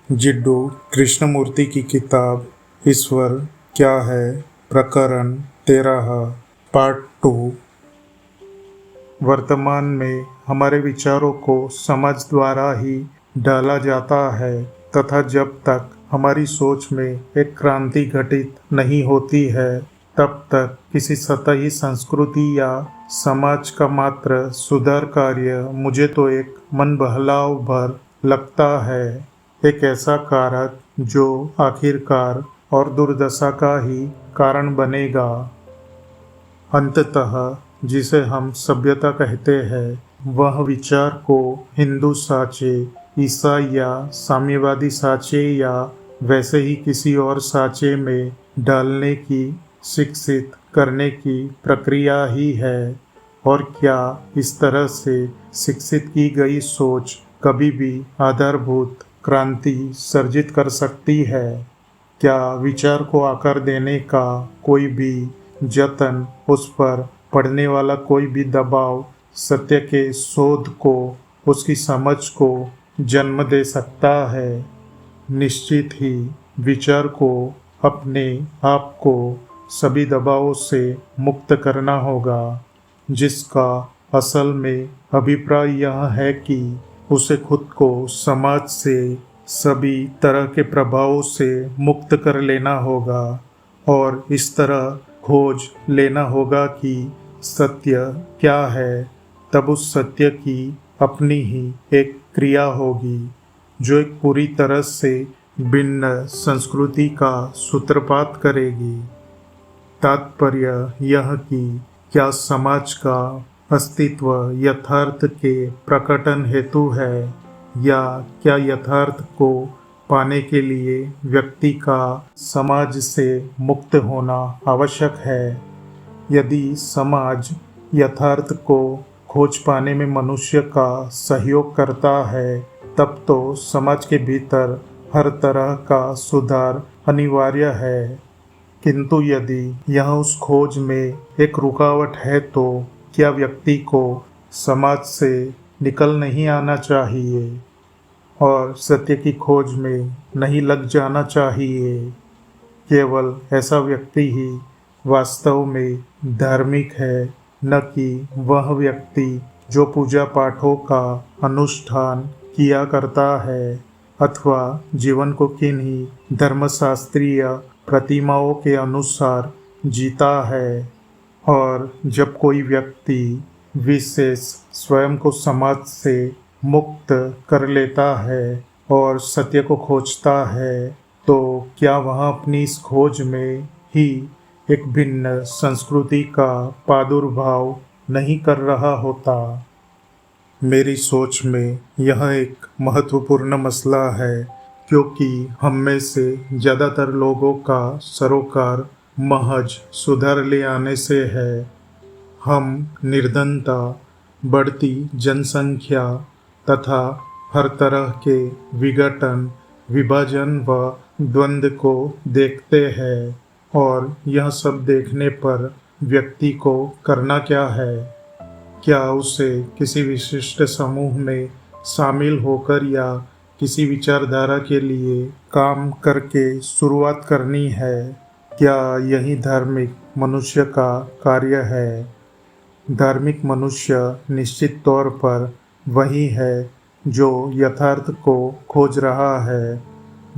जिड्डू कृष्णमूर्ति की किताब ईश्वर क्या है, प्रकरण 13, पार्ट 2। वर्तमान में हमारे विचारों को समाज द्वारा ही डाला जाता है तथा जब तक हमारी सोच में एक क्रांति घटित नहीं होती है तब तक किसी सतही संस्कृति या समाज का मात्र सुधार कार्य मुझे तो एक मन बहलाव भर लगता है, एक ऐसा कारक जो आखिरकार और दुर्दशा का ही कारण बनेगा। अंततः जिसे हम सभ्यता कहते हैं वह विचार को हिंदू साँचे, ईसाई या साम्यवादी साँचे या वैसे ही किसी और साँचे में डालने की, शिक्षित करने की प्रक्रिया ही है। और क्या इस तरह से शिक्षित की गई सोच कभी भी आधारभूत क्रांति सर्जित कर सकती है? क्या विचार को आकार देने का कोई भी जतन, उस पर पड़ने वाला कोई भी दबाव सत्य के शोध को, उसकी समझ को जन्म दे सकता है? निश्चित ही विचार को अपने आप को सभी दबावों से मुक्त करना होगा, जिसका असल में अभिप्राय यह है कि उसे खुद को समाज से, सभी तरह के प्रभावों से मुक्त कर लेना होगा और इस तरह खोज लेना होगा कि सत्य क्या है। तब उस सत्य की अपनी ही एक क्रिया होगी जो एक पूरी तरह से भिन्न संस्कृति का सूत्रपात करेगी। तात्पर्य यह कि क्या समाज का अस्तित्व यथार्थ के प्रकटन हेतु है या क्या यथार्थ को पाने के लिए व्यक्ति का समाज से मुक्त होना आवश्यक है? यदि समाज यथार्थ को खोज पाने में मनुष्य का सहयोग करता है तब तो समाज के भीतर हर तरह का सुधार अनिवार्य है, किंतु यदि यह उस खोज में एक रुकावट है तो क्या व्यक्ति को समाज से निकल नहीं आना चाहिए और सत्य की खोज में नहीं लग जाना चाहिए? केवल ऐसा व्यक्ति ही वास्तव में धार्मिक है, न कि वह व्यक्ति जो पूजा पाठों का अनुष्ठान किया करता है अथवा जीवन को किन्हीं धर्मशास्त्रीय प्रतिमाओं के अनुसार जीता है। और जब कोई व्यक्ति विशेष स्वयं को समाज से मुक्त कर लेता है और सत्य को खोजता है तो क्या वह अपनी इस खोज में ही एक भिन्न संस्कृति का प्रादुर्भाव नहीं कर रहा होता? मेरी सोच में यह एक महत्वपूर्ण मसला है, क्योंकि हम में से ज़्यादातर लोगों का सरोकार महज सुधार ले आने से है। हम निर्धनता, बढ़ती जनसंख्या तथा हर तरह के विघटन, विभाजन व द्वंद्व को देखते हैं और यह सब देखने पर व्यक्ति को करना क्या है? क्या उसे किसी विशिष्ट समूह में शामिल होकर या किसी विचारधारा के लिए काम करके शुरुआत करनी है? क्या यही धार्मिक मनुष्य का कार्य है? धार्मिक मनुष्य निश्चित तौर पर वही है जो यथार्थ को खोज रहा है,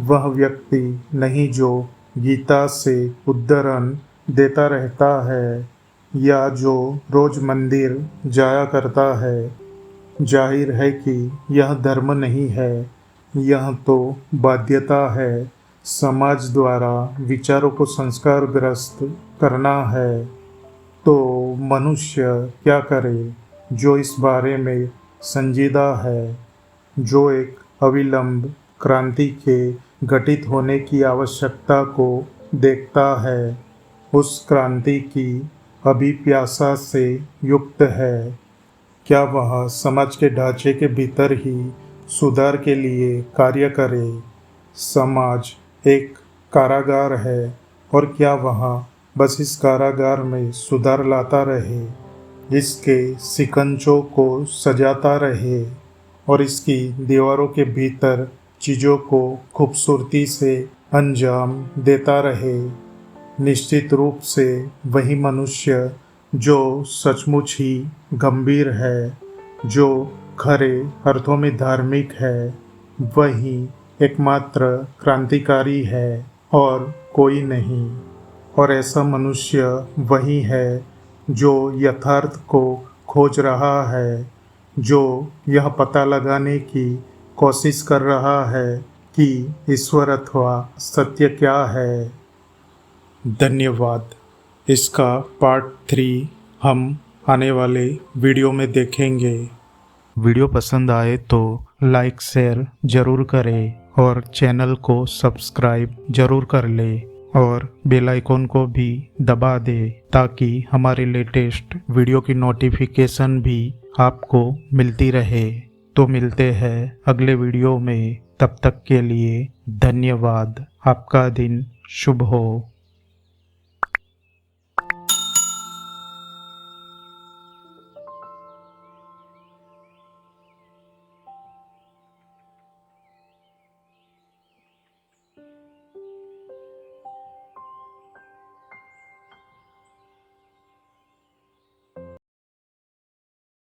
वह व्यक्ति नहीं जो गीता से उद्धरण देता रहता है या जो रोज मंदिर जाया करता है। जाहिर है कि यह धर्म नहीं है, यह तो बाध्यता है। समाज द्वारा विचारों को संस्कारग्रस्त करना है तो मनुष्य क्या करे जो इस बारे में संजीदा है, जो एक अविलंब क्रांति के घटित होने की आवश्यकता को देखता है, उस क्रांति की अभिप्यासा से युक्त है? क्या वह समाज के ढांचे के भीतर ही सुधार के लिए कार्य करे? समाज एक कारागार है और क्या वह बस इस कारागार में सुधार लाता रहे, इसके शिकंजों को सजाता रहे और इसकी दीवारों के भीतर चीज़ों को खूबसूरती से अंजाम देता रहे। निश्चित रूप से वही मनुष्य जो सचमुच ही गंभीर है, जो खरे अर्थों में धार्मिक है, वही एकमात्र क्रांतिकारी है और कोई नहीं। और ऐसा मनुष्य वही है जो यथार्थ को खोज रहा है, जो यह पता लगाने की कोशिश कर रहा है कि ईश्वर अथवा सत्य क्या है। धन्यवाद। इसका पार्ट 3 हम आने वाले वीडियो में देखेंगे। वीडियो पसंद आए तो लाइक शेयर ज़रूर करें और चैनल को सब्सक्राइब ज़रूर कर ले और बेल आइकॉन को भी दबा दे ताकि हमारे लेटेस्ट वीडियो की नोटिफिकेशन भी आपको मिलती रहे। तो मिलते हैं अगले वीडियो में, तब तक के लिए धन्यवाद। आपका दिन शुभ हो।